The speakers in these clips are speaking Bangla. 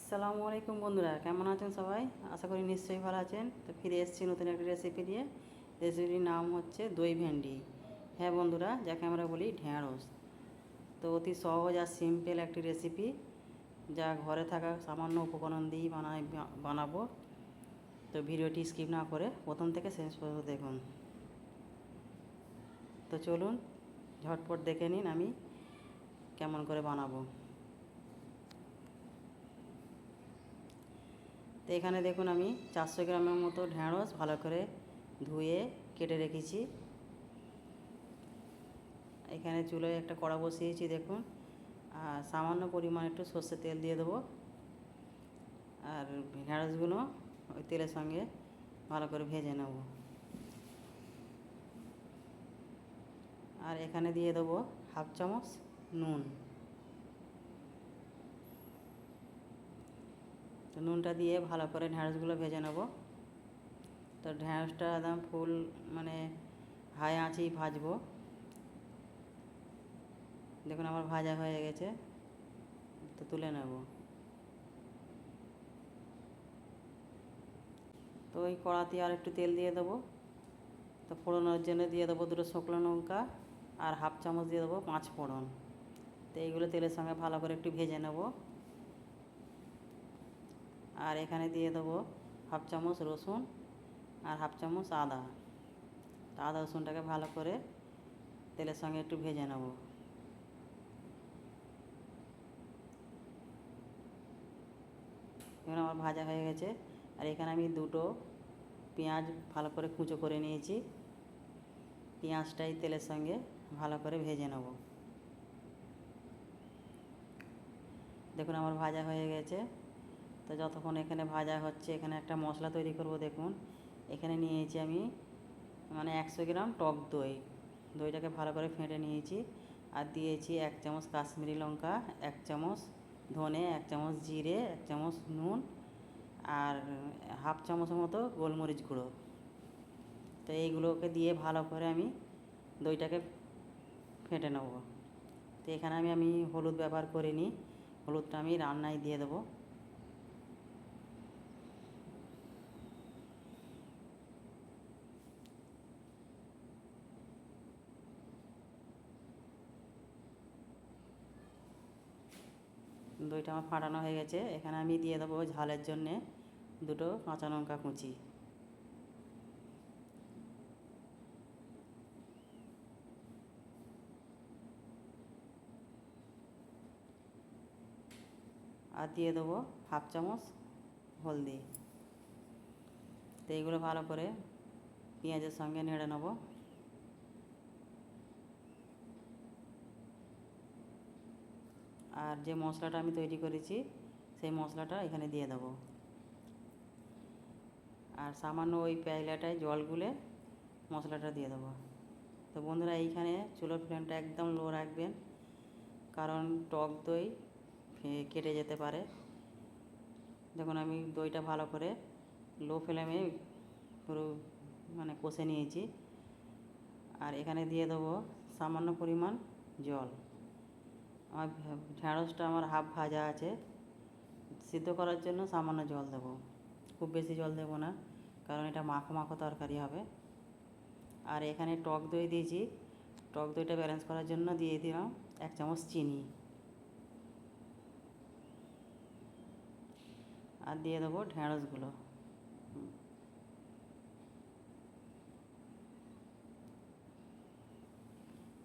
আসসালামু আলাইকুম বন্ধুরা, কেমন আছেন সবাই? আশা করি নিশ্চয়ই ভালো আছেন। তো ফিরে এসেছি নতুন একটা রেসিপি দিয়ে। রেসিপিটির নাম হচ্ছে দই ভেন্ডি। হ্যাঁ বন্ধুরা, যাকে আমরা বলি ঢ্যাঁড়স। তো অতি সহজ আর সিম্পল একটি রেসিপি, যা ঘরে থাকা সামান্য উপকরণ দিয়েই বানাবো। তো ভিডিওটি স্কিপ না করে প্রথম থেকে শেষ পর্যন্ত দেখুন। তো চলুন ঝটপট দেখে নিন আমি কেমন করে বানাবো। তো এখানে দেখুন আমি 400 গ্রামের মতো ঢ্যাঁড়স ভালো করে ধুয়ে কেটে রেখেছি। এখানে চুলোয় একটা কড়া বসিয়েছি দেখুন, আর সামান্য পরিমাণ একটু সর্ষের তেল দিয়ে দেবো। আর ঢ্যাঁড়সগুলো ওই তেলের সঙ্গে ভালো করে ভেজে নেব। আর এখানে দিয়ে দেবো হাফ চামচ নুন। তো নুনটা দিয়ে ভালো করে ঢ্যাঁড়সগুলো ভেজে নেব। তো ঢ্যাঁড়সটা একদম ফুল হাই আঁচেই ভাজবো। দেখুন আমার ভাজা হয়ে গেছে, তো তুলে নেব। তো ওই কড়াতে আর একটু তেল দিয়ে দেবো। তো ফোড়নের জন্য দিয়ে দেবো 2 শুকনো লঙ্কা, আর হাফ চামচ দিয়ে দেবো 5 ফোড়ন। তো এইগুলো তেলের সঙ্গে ভালো করে একটু ভেজে নেব। আর এখানে দিয়ে দেবো হাফ চামচ রসুন আর হাফ চামচ আদা। তো আদা রসুনটাকে ভালো করে তেলের সঙ্গে একটু ভেজে নেব। এখানে আমার ভাজা হয়ে গেছে। আর এখানে আমি 2টো পেঁয়াজ ভালো করে কুচো করে নিয়েছি। পেঁয়াজটাই তেলের সঙ্গে ভালো করে ভেজে নেব। দেখুন আমার ভাজা হয়ে গেছে। তো যতক্ষণ এখানে ভাজা হচ্ছে, এখানে একটা মশলা তৈরি করব। দেখুন এখানে নিয়েছি আমি 100 গ্রাম টক দই। দইটাকে ভালো করে ফেটে নিয়েছি। আর দিয়েছি 1 চামচ কাশ্মীরি লঙ্কা, 1 চামচ ধনে, 1 চামচ জিরে, 1 চামচ নুন, আর হাফ চামচের মতো গোলমরিচ গুঁড়ো। তো এইগুলোকে দিয়ে ভালো করে আমি দইটাকে ফেটে নেব। তো এখানে আমি হলুদ ব্যবহার করিনি, হলুদটা আমি রান্নায় দিয়ে দেবো। দইটা আমার ফাটানো হয়ে গেছে। এখানে আমি দিয়ে দেবো ঝালের জন্যে 2টো কাঁচা লঙ্কা কুচি। আর দিয়ে দেবো হাফ চামচ হলদি। তো এইগুলো ভালো করে পেঁয়াজের সঙ্গে নেড়ে নেব। আর যে মশলাটা আমি তৈরি করেছি, সেই মশলাটা এখানে দিয়ে দেবো। আর সামান্য ওই পেঁয়ালাটায় জল গুলে মশলাটা দিয়ে দেবো। তো বন্ধুরা, এইখানে চুলোর ফ্লেমটা একদম লো রাখবেন, কারণ টক দই কেটে যেতে পারে। দেখুন আমি দইটা ভালো করে লো ফ্লেমে পুরো কষে নিয়েছি। আর এখানে দিয়ে দেবো সামান্য পরিমাণ জল। আমার ঢ্যাঁড়সটা আমার হাফ ভাজা আছে, সিদ্ধ করার জন্য সামান্য জল দেবো। খুব বেশি জল দেবো না, কারণ এটা মাখো মাখো তরকারি হবে। আর এখানে টক দই দিয়েছি, টক দইটা ব্যালেন্স করার জন্য দিয়ে দিলাম 1 চামচ চিনি। আর দিয়ে দেবো ঢ্যাঁড়সগুলো।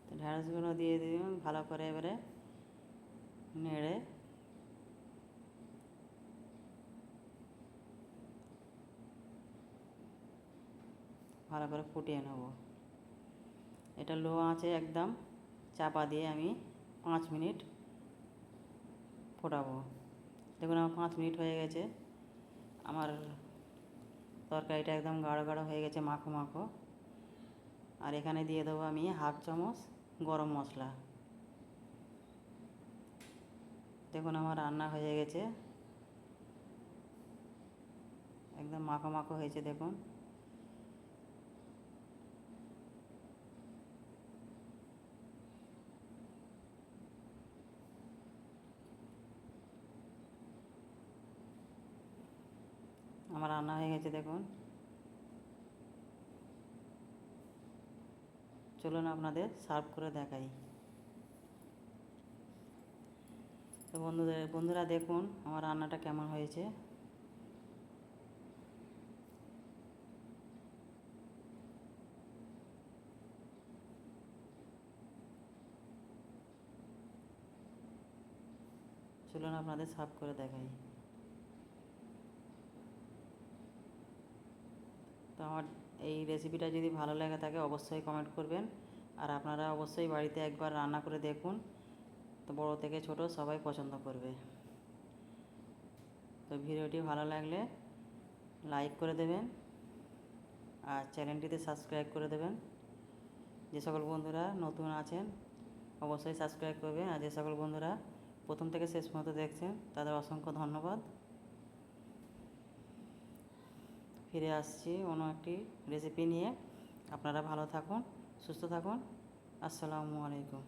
তো ঢ্যাঁড়সগুলো দিয়ে দিলাম ভালো করে, এবারে নেড়ে ভালো করে ফুটিয়ে নেব। এটা লো আঁচে একদম চাপা দিয়ে আমি 5 মিনিট ফোটাবো। দেখুন আমার 5 মিনিট হয়ে গেছে। আমার তরকারিটা একদম গাঢ় গাঢ় হয়ে গেছে, মাখো মাখো। আর এখানে দিয়ে দেবো আমি হাফ চামচ গরম মশলা। দেখুন আমার রান্না হয়ে গেছে, একদম মাখো মাখো হয়েছে দেখুন। আমার রান্না হয়ে গেছে দেখুন। চলুন আপনাদের সার্ভ করে দেখাই। তো বন্ধুরা দেখুন আমার রান্নাটা কেমন হয়েছে। চলুন আপনাদের সার্ভ করে দেখাই। তো আমার এই রেসিপিটা যদি ভালো লেগে থাকে অবশ্যই কমেন্ট করবেন, আর আপনারা অবশ্যই বাড়িতে একবার রান্না করে দেখুন। তো বড় থেকে ছোট সবাই পছন্দ করবে। তো ভিডিওটি ভালো লাগলে লাইক করে দেবেন আর চ্যানেলটিতে সাবস্ক্রাইব করে দেবেন। যে সকল বন্ধুরা নতুন আছেন অবশ্যই সাবস্ক্রাইব করবেন, আর যে সকল বন্ধুরা প্রথম থেকে শেষ পর্যন্ত দেখছেন তাদের অসংখ্য ধন্যবাদ। ফিরে আসছি অন্য একটি রেসিপি নিয়ে। আপনারা ভালো থাকুন, সুস্থ থাকুন। আসসালামু আলাইকুম।